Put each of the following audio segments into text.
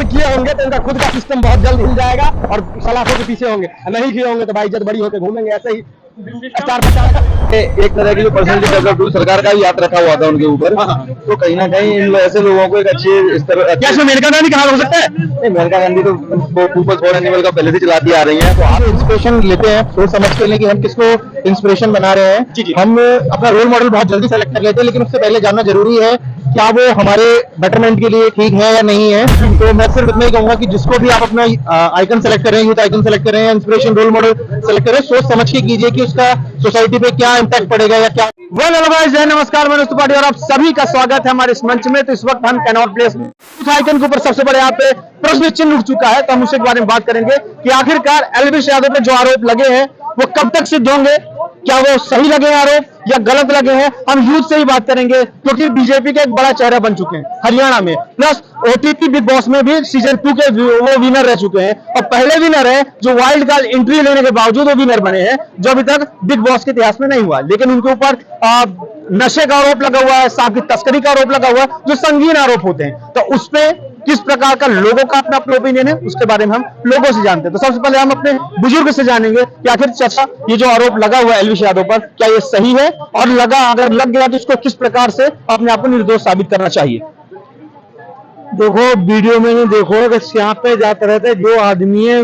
दान किए होंगे तो उनका खुद का सिस्टम बहुत जल्द हिल जाएगा और सलाखों के पीछे होंगे, नहीं किए होंगे तो भाई इज्जत बड़ी होकर घूमेंगे ऐसे ही एक तरह की जो पर्सनैलिटी डेवलप टूल सरकार का भी हाथ रखा हुआ था उनके ऊपर, तो कहीं ना कहीं इन ऐसे लोगों को एक अच्छी इस तरह क्या इसमें मेनका गांधी कहा हो सकता है? नहीं, मेनका गांधी तो पीपल्स फॉर एनिमल का पहले से चलाती आ रही है। तो आप इंस्पिरेशन लेते हैं सोच समझ के लिए कि हम किसको इंस्पिरेशन बना रहे हैं। हम अपना रोल मॉडल बहुत जल्दी सेलेक्ट कर लेते हैं, लेकिन उससे पहले जानना जरूरी है क्या वो हमारे बेटरमेंट के लिए ठीक है या नहीं है। तो मैं सिर्फ इतना ही कहूंगा कि जिसको भी आप अपना आइकन सेलेक्ट करें, यूथ आइकन सेलेक्ट करें, इंस्पिरेशन रोल मॉडल सेलेक्ट करें, सोच समझ के कीजिए कि उसका सोसाइटी पे क्या इम्पैक्ट पड़ेगा या क्या। जय नमस्कार, मैं त्रिपाठी और आप सभी का स्वागत है हमारे इस मंच में। तो इस वक्त हम कैनॉट प्लेस यूथ आइकन के ऊपर सबसे बड़े यहाँ पे प्रश्न चिन्ह उठ चुका है, तो हम उसके बारे में बात करेंगे कि आखिरकार एलविश यादव पे जो आरोप लगे हैं वो कब तक सिद्ध होंगे, क्या वो सही लगे हैं आरोप या गलत लगे हैं। हम यूथ से ही बात करेंगे क्योंकि बीजेपी का एक बड़ा चेहरा बन चुके हैं हरियाणा में, प्लस ओटीटी बिग बॉस में भी सीजन 2 के वो विनर रह चुके हैं और पहले विनर है जो वाइल्ड कार्ड एंट्री लेने के बावजूद वो विनर बने हैं, जो अभी तक बिग बॉस के इतिहास में नहीं हुआ। लेकिन उनके ऊपर नशे का आरोप लगा हुआ है, सांप की तस्करी का आरोप लगा हुआ है, जो संगीन आरोप होते हैं। तो उस पे किस प्रकार का लोगों का अपना अपना ओपिनियन है, उसके बारे में हम लोगों से जानते हैं। तो सबसे पहले हम अपने बुजुर्ग से जानेंगे कि आखिर चाचा ये जो आरोप लगा हुआ है एलविश यादव पर, क्या ये सही है, और अगर लग गया तो इसको किस प्रकार से अपने आप को निर्दोष साबित करना चाहिए। देखो, वीडियो में नहीं देखो कि यहाँ पे जाते रहते दो आदमी है,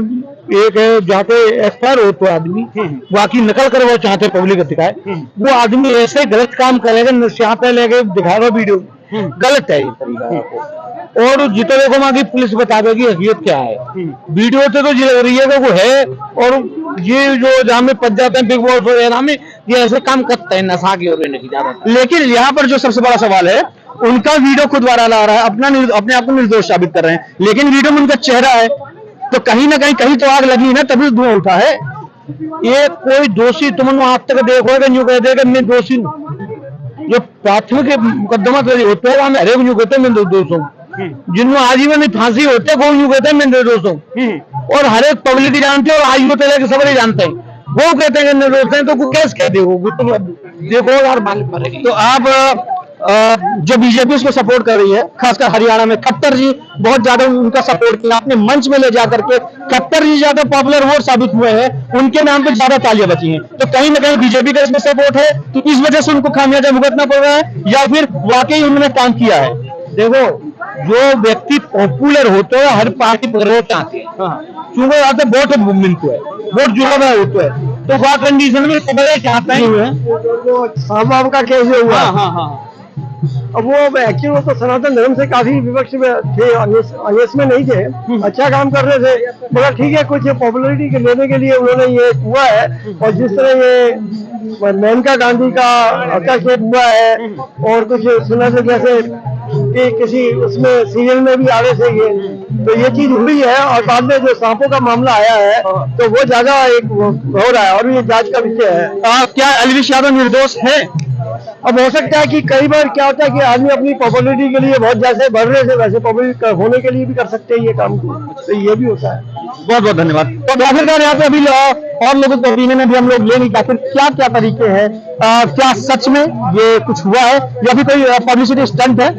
एक है जहाँ पे एक्सपायर हो तो आदमी बाकी नकल कर वो चाहते पब्लिक दिखाए, वो आदमी ऐसे गलत काम करेगा, यहाँ पे लेके दिखा रहा वीडियो गलत है ये तरीका। और जितने लोगों में पुलिस बता देगी हकीकत क्या है, वीडियो से तो रही है वो है। और ये जो जहाँ में पच जाते हैं बिग बॉस वगैरह में, ये ऐसे काम करते हैं नशा की और ज्यादा। लेकिन यहाँ पर जो सबसे बड़ा सवाल है, उनका वीडियो खुद वायरल आ रहा है, अपने आप को निर्दोष साबित कर रहे हैं, लेकिन वीडियो में उनका चेहरा है, तो कहीं ना कहीं तो आग लगी ना, तभी धुआं उठा है। ये कोई दोषी तुम आज तक देखोगे न्यू कह देगा मैं दोषी हूँ। जो प्राथमिक मुकदमा होते हैं हमें हरेक न्यू कहते हैं मैं निर्दोष हूँ, जिनमें आजीवन फांसी होते हैं वो न्यू कहते हैं मैं निर्दोष हूँ। और हर एक पब्लिक जानते हैं और आजीवन तक सब जानते हैं, वो कहते हैं निर्दोष हैं, तो वो कैसे कहते हो देखो यार मालूम पड़ेगी। तो आप जो बीजेपी उसको सपोर्ट कर रही है, खासकर हरियाणा में खट्टर जी बहुत ज्यादा उनका सपोर्ट किया, अपने मंच में ले जाकर के खट्टर जी ज्यादा पॉपुलर वोट साबित हुए हैं, उनके नाम पे ज्यादा तालियां बची हैं। तो कहीं ना कहीं बीजेपी का इसमें सपोर्ट है, तो इस वजह से उनको खामियाजा भुगतना पड़ रहा है, या फिर वाकई उन्होंने काम किया है। देखो, जो व्यक्ति पॉपुलर होता है हर पार्टी पर चाहते हैं, क्योंकि यहाँ पे वोट मिलता है, वोट जुड़ा हुआ होता है, तो वह कंडीशन में चाहते हैं का केस हुआ। हाँ। अब वो एक्चुअली वो तो सनातन धर्म से काफी विपक्ष में थे, आईएस में नहीं थे, अच्छा काम कर रहे थे, मगर ठीक है कुछ पॉपुलरिटी के लेने के लिए उन्होंने ये हुआ है। और जिस तरह ये मेनका गांधी का हस्तक्षेप हुआ है, और कुछ सुना से जैसे कि किसी उसमें सीरियल में भी आ रहे थे ये, तो ये चीज हुई है। और बाद में जो सांपों का मामला आया है तो वो ज्यादा एक हो रहा है और ये जांच का विषय है। क्या एलविश यादव निर्दोष है? अब हो सकता है कि कई बार क्या होता है कि आदमी अपनी पॉपुलरिटी के लिए बहुत जैसे बढ़ रहे थे वैसे पॉपुलर होने के लिए भी कर सकते हैं ये काम को, तो ये भी होता है। बहुत बहुत धन्यवाद। तो आखिरकार यहाँ पे अभी और लोगों के ओपिनियन अभी हम लोग ले नहीं पाते, क्या क्या तरीके हैं, क्या सच में ये कुछ हुआ है या फिर कोई पब्लिसिटी स्टंट है।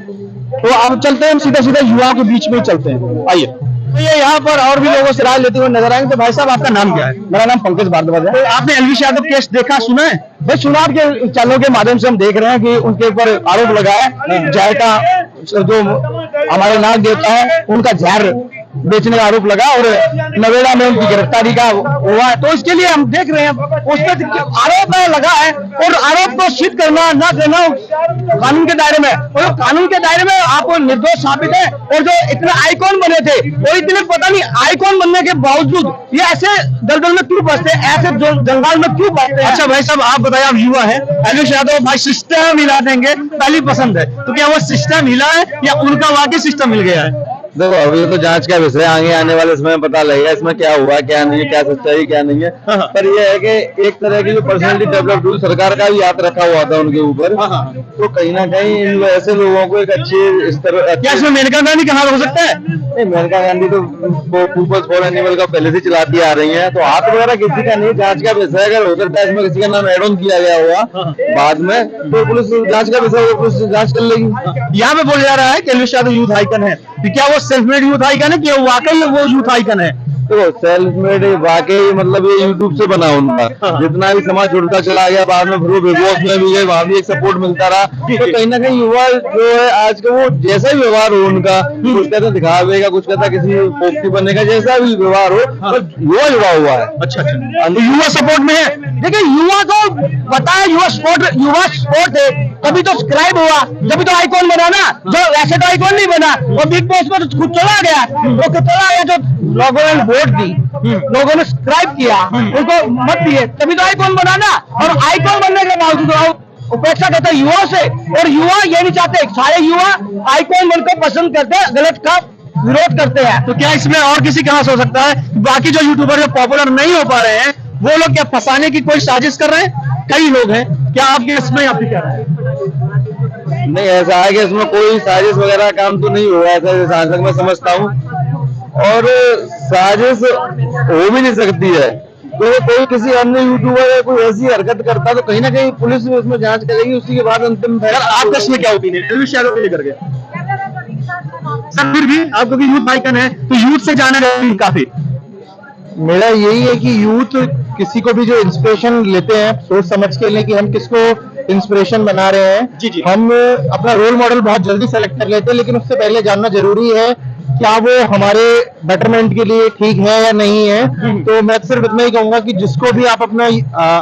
तो अब चलते हैं, हम सीधा सीधा युवाओं के बीच में ही चलते हैं, आइए। तो ये यहाँ पर और भी लोगों से राय लेते हुए नजर आएंगे। तो भाई साहब, आपका नाम क्या है? मेरा नाम पंकज भारद्वाज है। तो आपने एलविश यादव केस देखा, सुना है? भाई सुना, आपके चैनलों के माध्यम से हम देख रहे हैं कि उनके ऊपर आरोप लगा है, जय का जो हमारे नाग देवता है उनका जहर बेचने का आरोप लगा और नवेड़ा में उनकी गिरफ्तारी का हुआ है। तो इसके लिए हम देख रहे हैं उस पर आरोप लगा है, और आरोप को सिद्ध करना ना करना कानून के दायरे में, और कानून के दायरे में आप निर्दोष साबित है। और जो इतने आइकॉन बने थे और इतने पता नहीं आइकॉन बनने के बावजूद ये ऐसे दलदल में क्यों फंसते, ऐसे जंगल में क्यों फंसते। अच्छा भाई साहब, आप बताइए, आप युवा है, एलविश यादव भाई सिस्टम हिला देंगे पहली पसंद है, तो क्या वो सिस्टम हिला है या उनका वाकई सिस्टम मिल गया है? देखो, अभी तो जांच का विषय, आगे आने वाले समय में पता लगेगा इसमें क्या हुआ क्या नहीं है, क्या सच्चाई क्या नहीं है। पर यह है कि एक तरह की जो पर्सनैलिटी डेवलप टूल सरकार का भी हाथ रखा हुआ था उनके ऊपर, तो कहीं ना कहीं इन ऐसे लोगों को एक अच्छी इस तरह। क्या इसमें मेनका गांधी कहा हो सकता है? नहीं, मेनका गांधी तो पीपल्स फॉर एनिमल का पहले से चलाती आ रही है, तो हाथ वगैरह किसी का नहीं, जांच का विषय। अगर हो सकता है इसमें किसी का नाम एड ऑन किया गया हुआ बाद में, तो पुलिस जांच का विषय पुलिस जांच कर लेगी। यहाँ पे बोला जा रहा है कि एलविश यादव यूथ आइकन है, क्या वो वो सेल्फ मेड यूथ आइकन है कि वाकई वो यूथ आइकन है? देखो सेल्फ मेड वाकई मतलब ये यूट्यूब से बना उनका, जितना भी समाज जुड़ता चला गया, बाद में फिर वो बिग बॉस में भी गए, वहां भी एक सपोर्ट मिलता रहा। तो कहीं ना कहीं युवा जो है आज का, वो जैसा भी व्यवहार हो उनका, कुछ कहता दिखावे का, कुछ कहता किसी पोस्टी बनने का, जैसा भी व्यवहार हो, पर युवा युवा हुआ है। अच्छा, तो युवा सपोर्ट में है। देखिए युवा को पता है युवा स्पोर्ट है, तभी तो सब्सक्राइब हुआ, तभी तो आइकॉन बना ना, जो ऐसे तो आइकॉन नहीं बना। वो बिग बॉस में तो खुद चला गया, वो चला गया, जो लोगों ने वोट दी, लोगों ने सब्सक्राइब किया, उनको मत दिए, तभी तो आइकॉन बना ना। और आइकॉन बनने के बावजूद उपेक्षा करते युवा से, और युवा ये नहीं चाहते, सारे युवा आइकॉन बनकर पसंद करते हैं, गलत का विरोध करते हैं। तो क्या इसमें और किसी का हाथ हो सकता है? बाकी जो यूट्यूबर जो पॉपुलर नहीं हो पा रहे हैं, वो लोग क्या फंसाने की कोई साजिश कर रहे हैं? कई लोग हैं, क्या आपके इसमें आप क्या राय है? नहीं, ऐसा है कि इसमें कोई साजिश वगैरह काम तो नहीं हुआ, ऐसा जहां तक मैं समझता हूँ, और साजिश हो भी नहीं सकती है। तो कोई किसी अन्य यूट्यूबर या कोई ऐसी हरकत करता तो कहीं ना कहीं पुलिस भी उसमें जांच करेगी, उसी के बाद अंतिम फैसला। आपका इसमें क्या ओपिनियन है एलविश यादव को लेकर के? सर फिर भी आपको भी यूथ आइकन है, तो यूथ से जाना जरूरी काफी। मेरा यही है कि यूथ किसी को भी जो इंस्पिरेशन लेते हैं, सोच समझ के लिए कि हम किसको इंस्पिरेशन बना रहे हैं। जी। हम अपना रोल मॉडल बहुत जल्दी सेलेक्ट कर लेते हैं, लेकिन उससे पहले जानना जरूरी है क्या वो हमारे बेटरमेंट के लिए ठीक है या नहीं है। तो मैं सिर्फ इतना ही कहूंगा कि जिसको भी आप अपना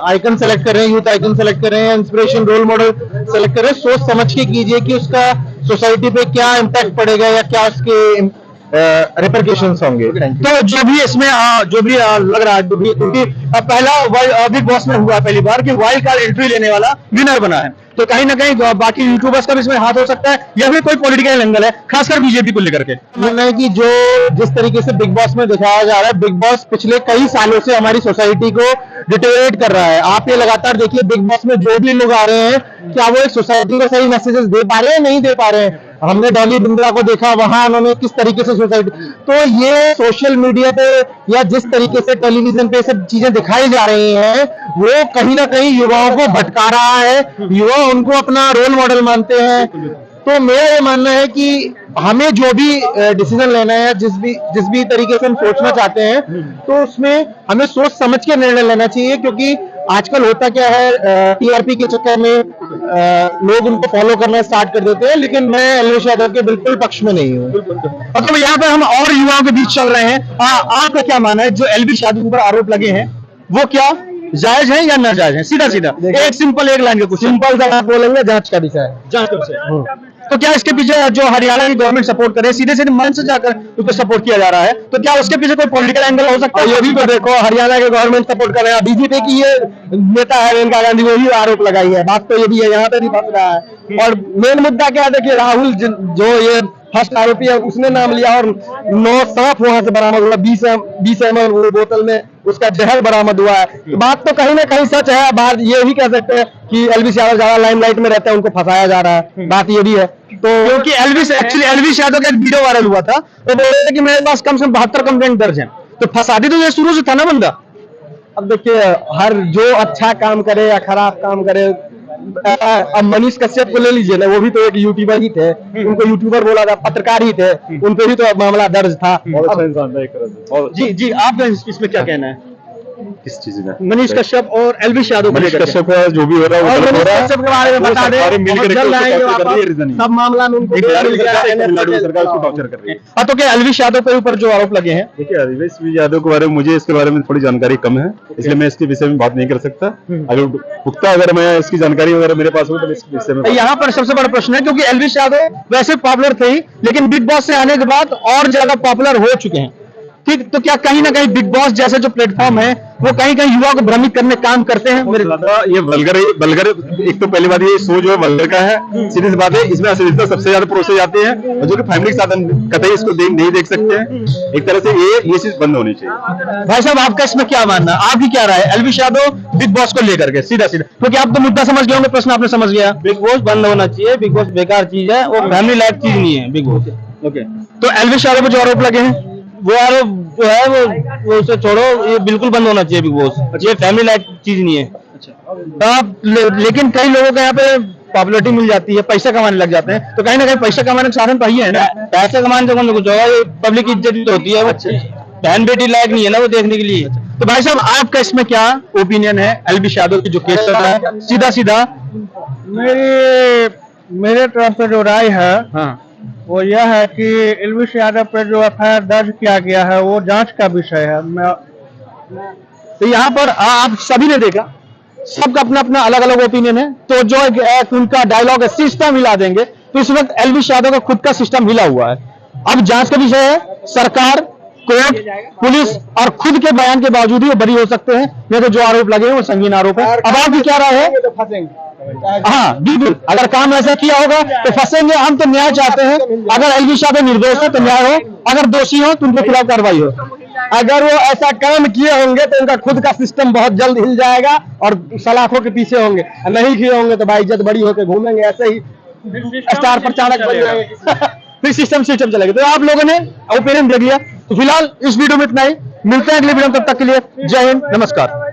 आइकन सेलेक्ट कर रहे हैं, यूथ आइकन सेलेक्ट कर रहे हैं, इंस्पिरेशन रोल मॉडल सेलेक्ट कर रहे हैं, सोच समझ के कीजिए कि उसका सोसाइटी पे क्या इम्पैक्ट पड़ेगा या क्या उसके रिपरकेशंस होंगे। तो जो भी इसमें जो भी लग रहा है, जो भी, क्योंकि पहला बिग बॉस में हुआ पहली बार कि वाइल्ड कार्ड एंट्री लेने वाला विनर बना है, तो कहीं ना कहीं बाकी यूट्यूबर्स का भी इसमें हाथ हो सकता है, या फिर कोई पॉलिटिकल एंगल है, खासकर बीजेपी को लेकर के। मानना है कि जो जिस तरीके से बिग बॉस में दिखाया जा रहा है, बिग बॉस पिछले कई सालों से हमारी सोसाइटी को डिटेरियोरेट कर रहा है। आप ये लगातार देखिए बिग बॉस में जो भी लोग आ रहे हैं, क्या वो एक सोसाइटी को सही मैसेजेस दे पा रहे हैं, नहीं दे पा रहे हैं। हमने डॉली बिंद्रा को देखा, वहां उन्होंने किस तरीके से सोसाइटी, तो ये सोशल मीडिया पे या जिस तरीके से टेलीविजन पे सब चीजें दिखाई जा रही हैं, वो कहीं ना कहीं युवाओं को भटका रहा है। युवा उनको अपना रोल मॉडल मानते हैं। तो मेरा ये मानना है कि हमें जो भी डिसीजन लेना है, जिस भी तरीके से हम सोचना चाहते हैं, तो उसमें हमें सोच समझ के निर्णय लेना चाहिए। क्योंकि आजकल होता क्या है, टीआरपी के चक्कर में लोग उनको फॉलो करना स्टार्ट कर देते हैं, लेकिन मैं एलविश यादव के बिल्कुल पक्ष में नहीं हूँ। मतलब यहाँ पे हम और युवाओं के बीच चल रहे हैं, आपका क्या मानना है? जो एलविश यादव पर आरोप लगे हैं, वो क्या जायज है या नाजायज है? सीधा एक सिंपल एक लाइन का कुछ सिंपल सा आप बोलेंगे, जांच का विषय है। जांच का विषय। तो क्या इसके पीछे जो हरियाणा की गवर्नमेंट सपोर्ट करे, सीधे सीधे मन से जाकर उसको सपोर्ट किया जा रहा है, तो क्या उसके पीछे कोई पॉलिटिकल एंगल हो सकता है? ये भी तो देखो, हरियाणा के गवर्नमेंट सपोर्ट कर रहे हैं, बीजेपी की ये नेता है मेनका गांधी, वो भी आरोप लगाई है। बात तो ये भी है, यहाँ पे भी फंस रहा है। और मेन मुद्दा क्या है, देखिए राहुल जो ये फर्स्ट आरोपी है, उसने नाम लिया और 9 सांप वहां से बरामद हुआ, 20 ml वो बोतल में उसका जहर बरामद हुआ है। तो बात तो कहीं ना कहीं सच है। बात ये भी कह सकते हैं कि एलविश यादव ज्यादा लाइमलाइट में रहते हैं, उनको फंसाया जा रहा है, बात ये भी है। तो क्योंकि एलविश यादव का एक वीडियो वायरल हुआ था, वो बोल रहे थे कि मेरे पास कम से कम 72 कंप्लेंट दर्ज है, तो फंसादी तो ये शुरू से था ना बंदा। अब देखिए, हर जो अच्छा काम करे या खराब काम करे, अब मनीष कश्यप को ले लीजिए ना, वो भी तो एक यूट्यूबर ही थे, उनको यूट्यूबर बोला था, पत्रकार ही थे, उन पे भी तो मामला दर्ज था। बहुत अच्छा इंसान था एक तरह से। जी, आपका इसमें क्या कहना है? किस चीज में? मनीष कश्यप और एलविश यादव को मनीष लेकर कश्यप का जो भी हो रहा है, और वो गलत हो मनीष रहा है। कश्यप के बारे में बता दें, मिलकर जल्द आएंगे कर रही है, वापस, रीजन सब मामला में उनको सरकार उसको टॉर्चर कर रही है। हाँ, तो क्या एलविश यादव के ऊपर जो आरोप लगे हैं? देखिए, एलविश यादव के बारे में मुझे इसके बारे में थोड़ी जानकारी कम है, इसलिए मैं इसके विषय में बात नहीं कर सकता। अगर मैं इसकी जानकारी वगैरह मेरे पास हो तो इस विषय में यहाँ पर सबसे बड़ा प्रश्न है, क्योंकि एलविश यादव वैसे पॉपुलर थे ही, लेकिन बिग बॉस से आने के बाद और ज्यादा पॉपुलर हो चुके हैं। ठीक, तो क्या कहीं ना कहीं बिग बॉस जैसे जो प्लेटफॉर्म है, वो कहीं कहीं युवा को भ्रमित करने काम करते हैं? मेरे ये वल्गर एक तो पहली बात, ये शो जो है वल्गर का है, सीधी सी बात है। इसमें अश्लीलता सबसे ज्यादा परोसे जाते हैं, और जो कि फैमिली के साथ कतई इसको नहीं देख सकते हैं। एक तरह से ये चीज बंद होनी चाहिए। भाई साहब, आपका इसमें क्या मानना है? आपकी क्या राय है एलविश यादव बिग बॉस को लेकर के? सीधा क्योंकि आप तो मुद्दा समझ गए होंगे, प्रश्न आपने समझ गया। बिग बॉस बंद होना चाहिए, बिग बॉस बेकार चीज है, वो फैमिली लाइफ चीज नहीं है बिग बॉस। ओके, तो एलविश यादव पर जो आरोप लगे हैं, वो आरोप जो है वो उसे छोड़ो, ये बिल्कुल बंद होना चाहिए बिग बॉस। ये फैमिली लाइफ चीज नहीं है। तो आप लेकिन कई लोगों का यहाँ पे पॉपुलरिटी मिल जाती है, पैसा कमाने लग जाते हैं, तो कहीं ना कहीं पैसा कमाने का साधन तो ही है ना। पैसा कमाने से कौन कुछ होगा, ये पब्लिक की इज्जत भी तो होती है, वो बहन बेटी लायक नहीं है ना वो देखने के लिए। तो भाई साहब आपका इसमें क्या ओपिनियन है एलवी यादव की जो केस चल रहा है? सीधा सीधा मेरे तरफ से जो राय है हाँ वो यह है कि एलवी यादव पर जो एफआईआर दर्ज किया गया है वो जांच का विषय है। तो यहाँ पर आप सभी ने देखा, सबका अपना अपना अलग अलग ओपिनियन है। तो जो एक उनका डायलॉग है सिस्टम हिला देंगे, तो इस वक्त एलवी यादव का खुद का सिस्टम हिला हुआ है। अब जांच का विषय है, सरकार, कोर्ट, पुलिस और खुद के बयान के बावजूद ही वो बरी हो सकते हैं, नहीं तो जो आरोप लगे हैं वो संगीन आरोप है। अब आपकी क्या राय है? हाँ बिल्कुल, अगर काम ऐसा किया होगा तो फंसेंगे। हम तो न्याय चाहते हैं, अगर एलवी यादव निर्दोष है तो न्याय हो, अगर दोषी हो तो उनके खिलाफ कार्रवाई हो। अगर वो ऐसा काम किए होंगे तो उनका खुद का सिस्टम बहुत जल्द हिल जाएगा और सलाखों के पीछे होंगे, नहीं किए होंगे तो भाई इज्जत बड़ी होकर घूमेंगे ऐसे ही स्टार प्रचारक बन जाएंगे। फिर सिस्टम चलेगा। तो आप लोगों ने ओपिनियन दे दिया। तो फिलहाल इस वीडियो में इतना ही, मिलते हैं अगले वीडियो में, तब तक के लिए जय हिंद, नमस्कार।